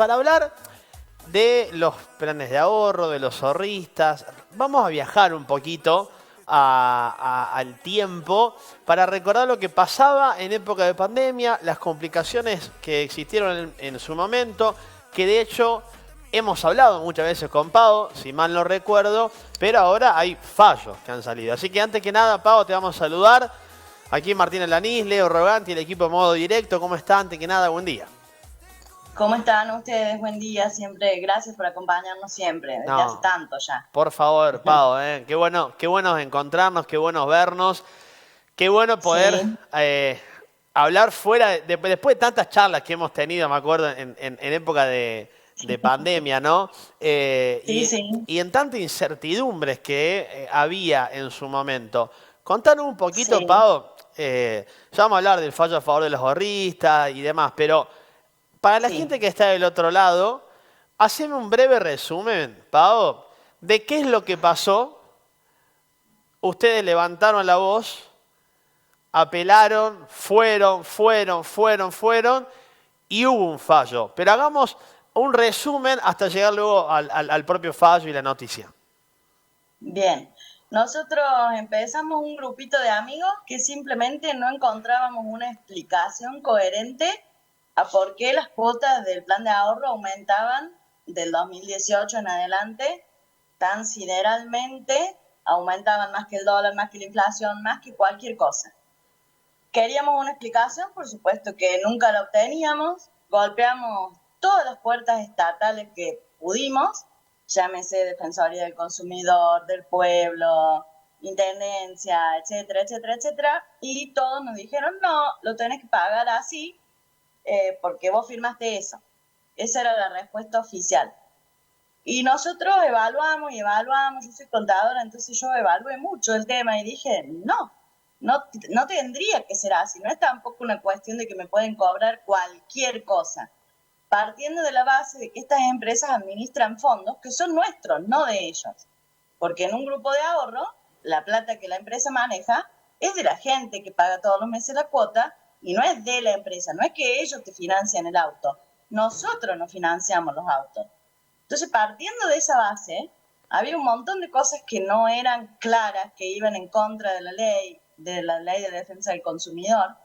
para hablar de los planes de ahorro, de los ahorristas. Vamos a viajar un poquito al tiempo para recordar lo que pasaba en época de pandemia, las complicaciones que existieron en su momento, que de hecho hemos hablado muchas veces con Pau, si mal no recuerdo, pero ahora hay fallos que han salido. Así que antes que nada, Pau, te vamos a saludar. Aquí Martín Alanís, Leo Roganti, el equipo de Modo Directo. ¿Cómo está? Antes que nada, buen día. ¿Cómo están ustedes? Buen día, siempre. Gracias por acompañarnos siempre, desde hace No, tanto ya. por favor, Pau, qué bueno encontrarnos, qué bueno vernos, qué bueno poder Sí, hablar fuera, después de tantas charlas que hemos tenido, me acuerdo, en época de pandemia, ¿no? sí, sí, Y en tanta incertidumbres que había en su momento. Contanos un poquito, sí, Pau, ya vamos a hablar del fallo a favor de los ahorristas y demás, pero para la sí. gente que está del otro lado, haceme un breve resumen, Pau, de qué es lo que pasó. Ustedes levantaron la voz, apelaron, fueron y hubo un fallo. Pero hagamos un resumen hasta llegar luego al propio fallo y la noticia. Bien. Nosotros empezamos un grupito de amigos que simplemente no encontrábamos una explicación coherente a por qué las cuotas del plan de ahorro aumentaban del 2018 en adelante tan sideralmente, aumentaban más que el dólar, más que la inflación, más que cualquier cosa. Queríamos una explicación, por supuesto que nunca la obteníamos, golpeamos todas las puertas estatales que pudimos, llámese Defensoría del Consumidor, del Pueblo, Intendencia, etcétera, etcétera, etcétera, y todos nos dijeron, no, lo tenés que pagar así porque vos firmaste eso. Esa era la respuesta oficial. Y nosotros evaluamos y evaluamos, yo soy contadora, entonces yo evalué mucho el tema y dije, no tendría que ser así, no es tampoco una cuestión de que me pueden cobrar cualquier cosa, partiendo de la base de que estas empresas administran fondos que son nuestros, no de ellos, porque en un grupo de ahorro, la plata que la empresa maneja es de la gente que paga todos los meses la cuota y no es de la empresa, no es que ellos te financian el auto, nosotros nos financiamos los autos. Entonces, partiendo de esa base, había un montón de cosas que no eran claras, que iban en contra de la ley de defensa del consumidor.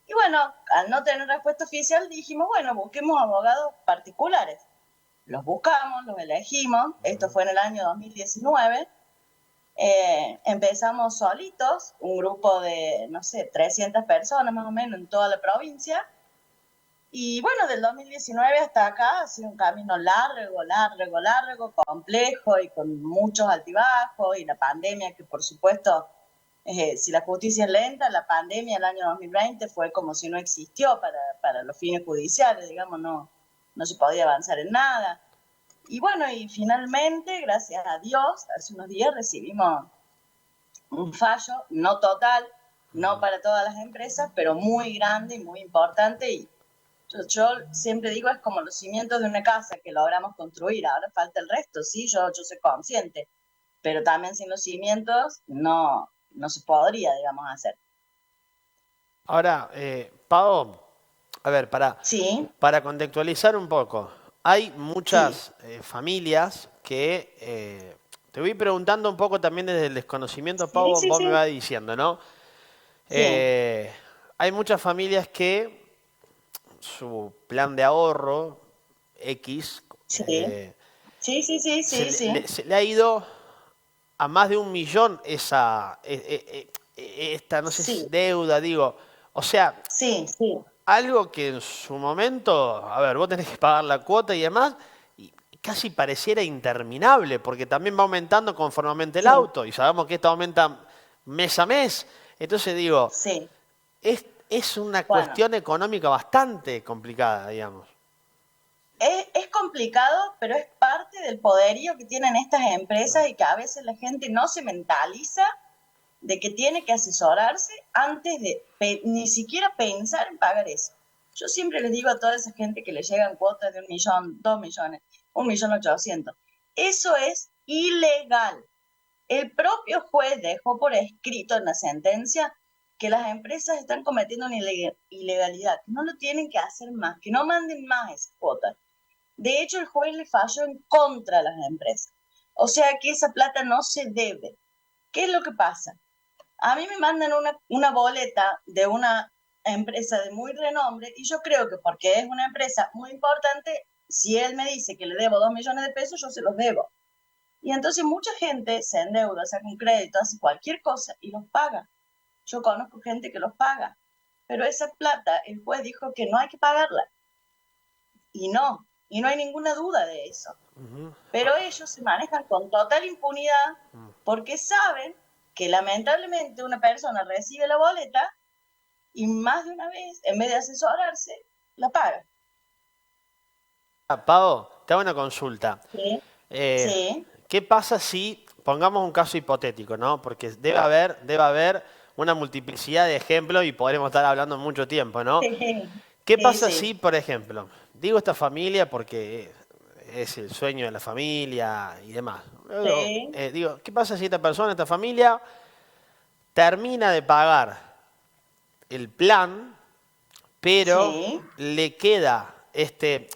Y bueno, al no tener respuesta oficial, dijimos, bueno, busquemos abogados particulares. Los buscamos, los elegimos, esto fue en el año 2019. Empezamos solitos, un grupo de, no sé, 300 personas más o menos en toda la provincia, y bueno, del 2019 hasta acá ha sido un camino largo, largo, largo, complejo y con muchos altibajos y la pandemia que por supuesto, si la justicia es lenta, la pandemia el año 2020 fue como si no existió para los fines judiciales, digamos, no se podía avanzar en nada. Y bueno, y finalmente, gracias a Dios, hace unos días recibimos un fallo, no total, no para todas las empresas, pero muy grande y muy importante y yo siempre digo, es como los cimientos de una casa que logramos construir, ahora falta el resto, sí, yo soy consciente, pero también sin los cimientos no se podría, digamos, hacer. Ahora, Pau, a ver, Sí, para contextualizar un poco, hay sí, muchas familias que, te voy preguntando un poco también desde el desconocimiento, sí, Pau, sí, vos me sí, vas diciendo, ¿no? sí, Eh, Hay muchas familias que su plan de ahorro X sí, sí, sí, sí, sí, sí, se le ha ido a más de 1 millón esta, no sé, sí, deuda, digo. O sea, sí, sí, algo que en su momento, a ver, vos tenés que pagar la cuota y demás, y casi pareciera interminable, porque también va aumentando conforme aumenta el sí, auto, y sabemos que esto aumenta mes a mes. Entonces digo, sí. es una Bueno, cuestión económica bastante complicada, digamos. es complicado, pero es parte del poderío que tienen estas empresas y que a veces la gente no se mentaliza de que tiene que asesorarse antes de ni siquiera pensar en pagar eso. Yo siempre les digo a toda esa gente que le llegan cuotas de 1 millón, 2 millones, 1.800.000, eso es ilegal. El propio juez dejó por escrito en la sentencia que las empresas están cometiendo una ilegalidad, que no lo tienen que hacer más, que no manden más esas cuotas. De hecho, el juez le falló en contra de las empresas. O sea que esa plata no se debe. ¿Qué es lo que pasa? A mí me mandan una boleta de una empresa de muy renombre y yo creo que porque es una empresa muy importante, si él me dice que le debo 2 millones de pesos, yo se los debo. Y entonces mucha gente se endeuda, saca un crédito, hace cualquier cosa y los paga. Yo conozco gente que los paga, pero esa plata el juez dijo que no hay que pagarla. Y no hay ninguna duda de eso. Pero ellos se manejan con total impunidad porque saben que lamentablemente una persona recibe la boleta y más de una vez, en vez de asesorarse, la paga. Pau, te hago una consulta. Sí, Eh, sí, ¿Qué pasa si, pongamos un caso hipotético, ¿no? Porque debe haber una multiplicidad de ejemplos y podremos estar hablando mucho tiempo, ¿no? sí, ¿Qué sí, pasa sí, si, por ejemplo, digo esta familia porque es el sueño de la familia y demás? sí, Digo, ¿qué pasa si esta persona, esta familia, termina de pagar el plan, pero sí, le queda este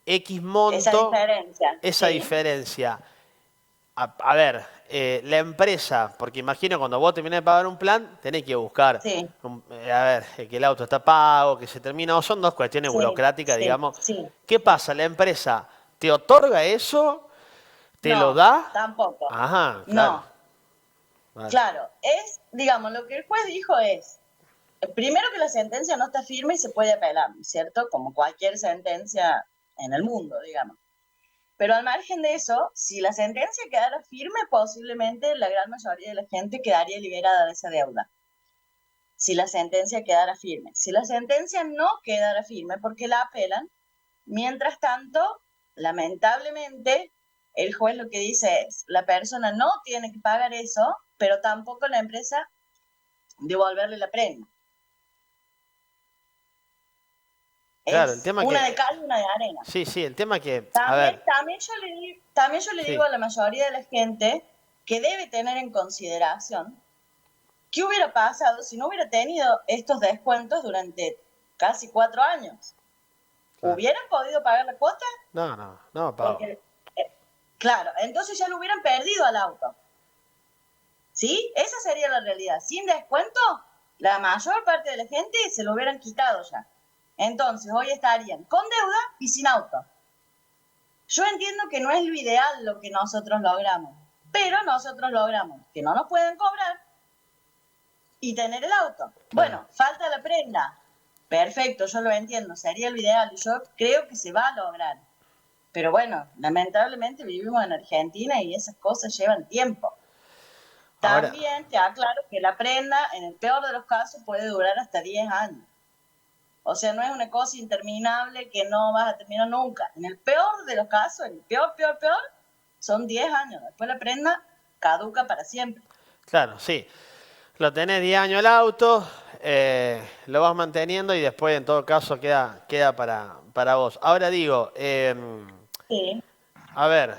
X esa monto, diferencia, esa sí, diferencia? A ver, la empresa, porque imagino cuando vos terminás de pagar un plan, tenés que buscar, sí, a ver, que el auto está pago, que se termina, o son dos cuestiones sí, burocráticas, sí, digamos. sí. ¿Qué pasa? ¿La empresa te otorga eso? ¿Te lo No, da? tampoco. Ajá, claro. No, Vale. claro, digamos, lo que el juez dijo es, primero que la sentencia no está firme y se puede apelar, ¿cierto? Como cualquier sentencia en el mundo, digamos. Pero al margen de eso, si la sentencia quedara firme, posiblemente la gran mayoría de la gente quedaría liberada de esa deuda. Si la sentencia quedara firme. Si la sentencia no quedara firme porque la apelan, mientras tanto, lamentablemente, el juez lo que dice es, la persona no tiene que pagar eso, pero tampoco la empresa devolverle la premia. Claro, el Es tema una que, de cal y una de arena. sí, sí, el tema que, a También, ver, también yo le digo sí, a la mayoría de la gente que debe tener en consideración qué hubiera pasado si no hubiera tenido estos descuentos durante casi 4 años. claro. ¿Hubieran podido pagar la cuota? No, no, no, Pau. Porque, claro, entonces ya lo hubieran perdido al auto. ¿Sí? Esa sería la realidad. Sin descuento, la mayor parte de la gente se lo hubieran quitado ya. Entonces, hoy estarían con deuda y sin auto. Yo entiendo que no es lo ideal lo que nosotros logramos, pero nosotros logramos que no nos pueden cobrar y tener el auto. Claro. Bueno, falta la prenda. Perfecto, yo lo entiendo, sería lo ideal y yo creo que se va a lograr. Pero bueno, lamentablemente vivimos en Argentina y esas cosas llevan tiempo. Ahora, También te aclaro que la prenda, en el peor de los casos, puede durar hasta 10 años. O sea, no es una cosa interminable que no vas a terminar nunca. En el peor de los casos, en el peor, peor, peor, son 10 años. Después la prenda caduca para siempre. claro, sí. Lo tenés 10 años el auto, lo vas manteniendo y después en todo caso queda para vos. Ahora digo, Sí, a ver,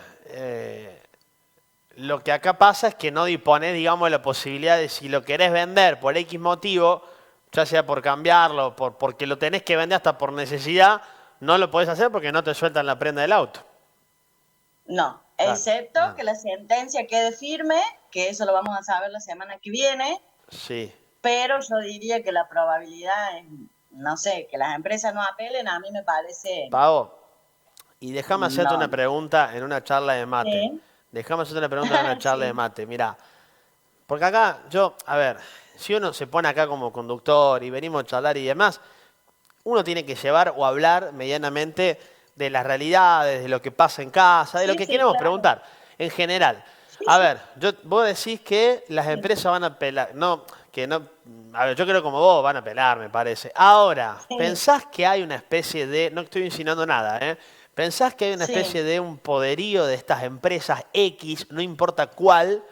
lo que acá pasa es que no disponés, digamos, de la posibilidad de si lo querés vender por X motivo, ya sea por cambiarlo, porque lo tenés que vender hasta por necesidad, no lo podés hacer porque no te sueltan la prenda del auto. no. Claro. Excepto Ah, que la sentencia quede firme, que eso lo vamos a saber la semana que viene, sí. pero yo diría que la probabilidad es, no sé, que las empresas no apelen, a mí me parece, Pago, y déjame hacerte una no. pregunta en una charla de mate. Sí, Déjame hacerte una pregunta en una charla de sí, mate. Mira, porque acá yo, a ver, si uno se pone acá como conductor y venimos a charlar y demás, uno tiene que llevar o hablar medianamente de las realidades, de lo que pasa en casa, de lo sí, que sí, queremos claro. preguntar, en general. Sí, A sí, ver, vos decís que las sí, empresas van a apelar, no, que no, a ver, yo creo como vos van a apelar, me parece. Ahora, sí, ¿pensás que hay una especie de, no estoy insinuando nada, ¿eh? ¿Pensás que hay una especie sí, de un poderío de estas empresas X, no importa cuál,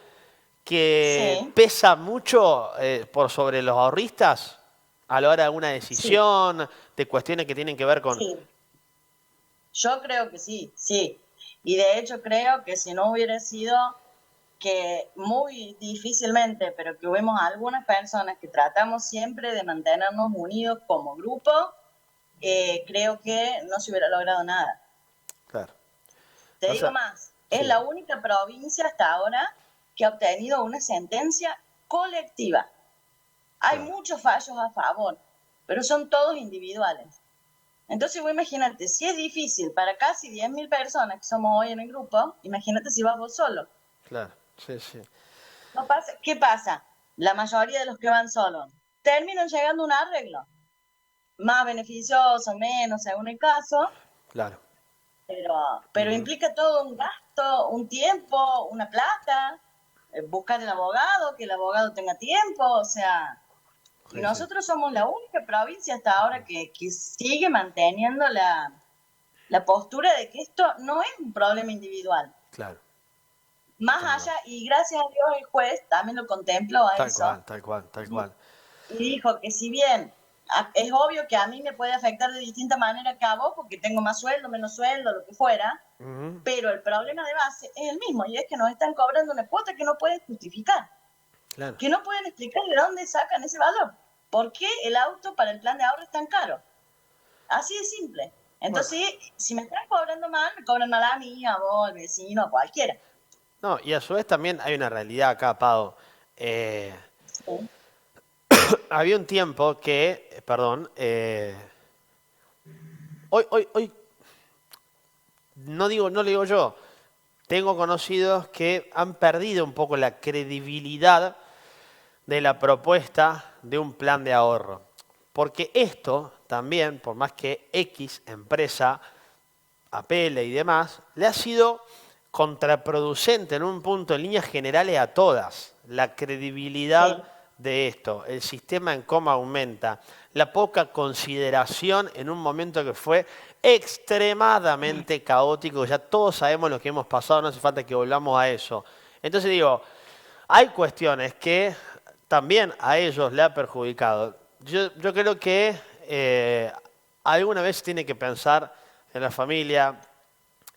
que sí, pesa mucho por sobre los ahorristas a la hora de una sí, decisión, de cuestiones que tienen que ver con... sí. Yo creo que sí, sí. Y de hecho creo que si no hubiera sido que muy difícilmente, pero que hubimos algunas personas que tratamos siempre de mantenernos unidos como grupo, creo que no se hubiera logrado nada. Te O digo sea, más, es sí, la única provincia hasta ahora que ha obtenido una sentencia colectiva. Hay claro, muchos fallos a favor, pero son todos individuales. Entonces, vos imagínate, si es difícil para casi 10.000 personas que somos hoy en el grupo, imagínate si vas vos solo. claro, sí, sí, No pasa, ¿qué pasa? La mayoría de los que van solos terminan llegando a un arreglo, más beneficioso, menos, según el caso, claro. pero, pero Ujú. implica todo un gasto, un tiempo, una plata, buscar el abogado, que el abogado tenga tiempo, o sea, y Sí, sí, nosotros somos la única provincia hasta ahora que sigue manteniendo la postura de que esto no es un problema individual. claro, Más tal cual. allá, y gracias a Dios el juez también lo contempló a Tal eso, cual, tal cual, tal y, cual. y dijo que si bien es obvio que a mí me puede afectar de distinta manera que a vos, porque tengo más sueldo, menos sueldo, lo que fuera, Ujú. pero el problema de base es el mismo, y es que nos están cobrando una cuota que no pueden justificar, Claro. que no pueden explicar de dónde sacan ese valor. ¿Por qué el auto para el plan de ahorro es tan caro? Así de simple. Bueno, Entonces, si me están cobrando mal, me cobran mal a mí, a vos, al vecino, a cualquiera. no, y a su vez también hay una realidad acá, Pau. Eh, Sí. había un tiempo que, perdón, hoy, no lo digo yo, tengo conocidos que han perdido un poco la credibilidad de la propuesta de un plan de ahorro. Porque esto también, por más que X empresa apele y demás, le ha sido contraproducente en un punto en líneas generales a todas. La credibilidad Sí. de esto, el sistema en cómo aumenta, la poca consideración en un momento que fue extremadamente caótico, ya todos sabemos lo que hemos pasado, no hace falta que volvamos a eso. Entonces digo, hay cuestiones que también a ellos le ha perjudicado. Yo creo que alguna vez tiene que pensar en la familia,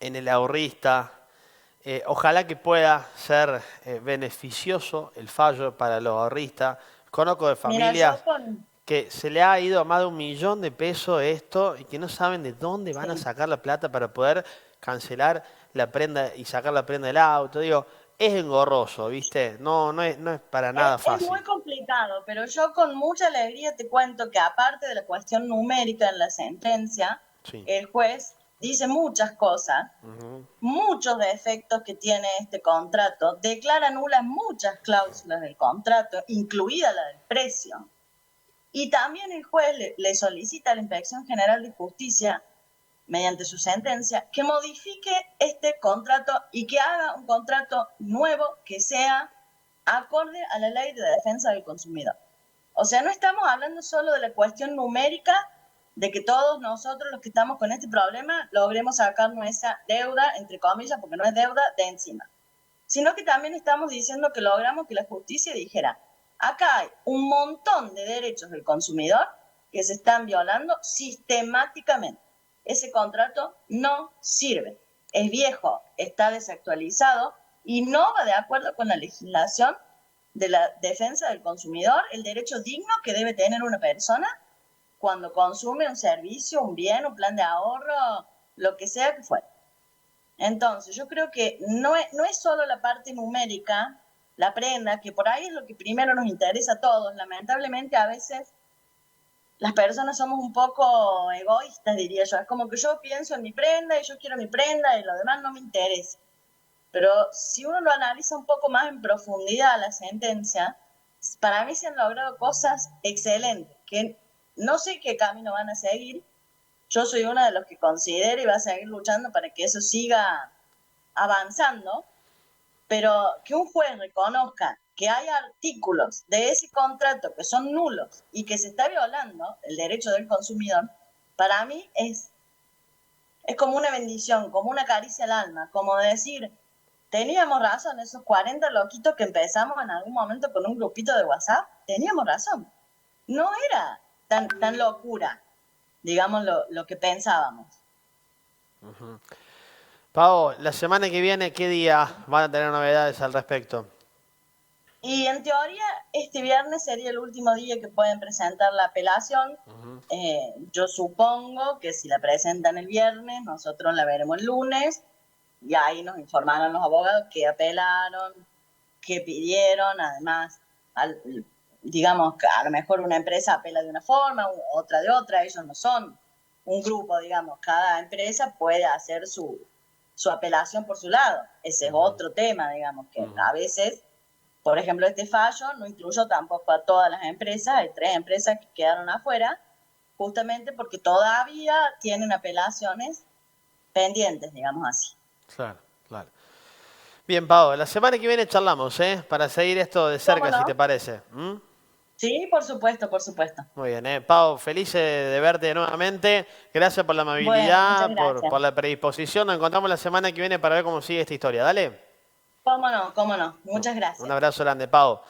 en el ahorrista. Ojalá que pueda ser beneficioso el fallo para los ahorristas. Conozco de Mira, yo familias con... que se le ha ido a más de 1 millón de pesos esto y que no saben de dónde van a Sí. sacar la plata para poder cancelar la prenda y sacar la prenda del auto. Digo, es engorroso, ¿viste? No es para nada Es fácil. muy complicado, pero yo con mucha alegría te cuento que aparte de la cuestión numérica en la sentencia, Sí. el juez dice muchas cosas, Ujú. muchos defectos que tiene este contrato, declara nulas muchas cláusulas del contrato, incluida la del precio. Y también el juez le solicita a la Inspección General de Justicia, mediante su sentencia, que modifique este contrato y que haga un contrato nuevo que sea acorde a la ley de defensa del consumidor. O sea, no estamos hablando solo de la cuestión numérica de que todos nosotros los que estamos con este problema logremos sacar nuestra deuda, entre comillas, porque no es deuda, de encima, sino que también estamos diciendo que logramos que la justicia dijera, acá hay un montón de derechos del consumidor que se están violando sistemáticamente. Ese contrato no sirve, es viejo, está desactualizado y no va de acuerdo con la legislación de la defensa del consumidor, el derecho digno que debe tener una persona cuando consume un servicio, un bien, un plan de ahorro, lo que sea que fuera. Entonces, yo creo que no es solo la parte numérica, la prenda, que por ahí es lo que primero nos interesa a todos. Lamentablemente, a veces las personas somos un poco egoístas, diría yo. Es como que yo pienso en mi prenda y yo quiero mi prenda y lo demás no me interesa. Pero si uno lo analiza un poco más en profundidad la sentencia, para mí se han logrado cosas excelentes, que no sé qué camino van a seguir. Yo soy una de los que considera y va a seguir luchando para que eso siga avanzando, pero que un juez reconozca que hay artículos de ese contrato que son nulos y que se está violando el derecho del consumidor, para mí es como una bendición, como una caricia al alma, como decir, teníamos razón, esos 40 loquitos que empezamos en algún momento con un grupito de WhatsApp, teníamos razón. No era tan locura, digamos, lo que pensábamos. Pau, la semana que viene, ¿qué día van a tener novedades al respecto? Y en teoría, este viernes sería el último día que pueden presentar la apelación. Ujú. Yo supongo que si la presentan el viernes, nosotros la veremos el lunes. y ahí nos informaron los abogados que apelaron, que pidieron, además, digamos que a lo mejor una empresa apela de una forma, otra de otra, ellos no son un grupo, digamos, cada empresa puede hacer su apelación por su lado. Ese es otro tema, digamos, que a veces, por ejemplo, este fallo no incluyó tampoco a todas las empresas, hay 3 empresas que quedaron afuera, justamente porque todavía tienen apelaciones pendientes, digamos así. Claro, claro. Bien, Pau, la semana que viene charlamos, para seguir esto de ¿Cómo cerca, si te no? parece. ¿Mm? Sí, por supuesto, por supuesto. Muy bien, Pau, feliz de verte nuevamente. Gracias por la Bueno, muchas amabilidad, gracias. por la predisposición. Nos encontramos la semana que viene para ver cómo sigue esta historia. Dale. Cómo no, muchas Un gracias. abrazo grande, Pau.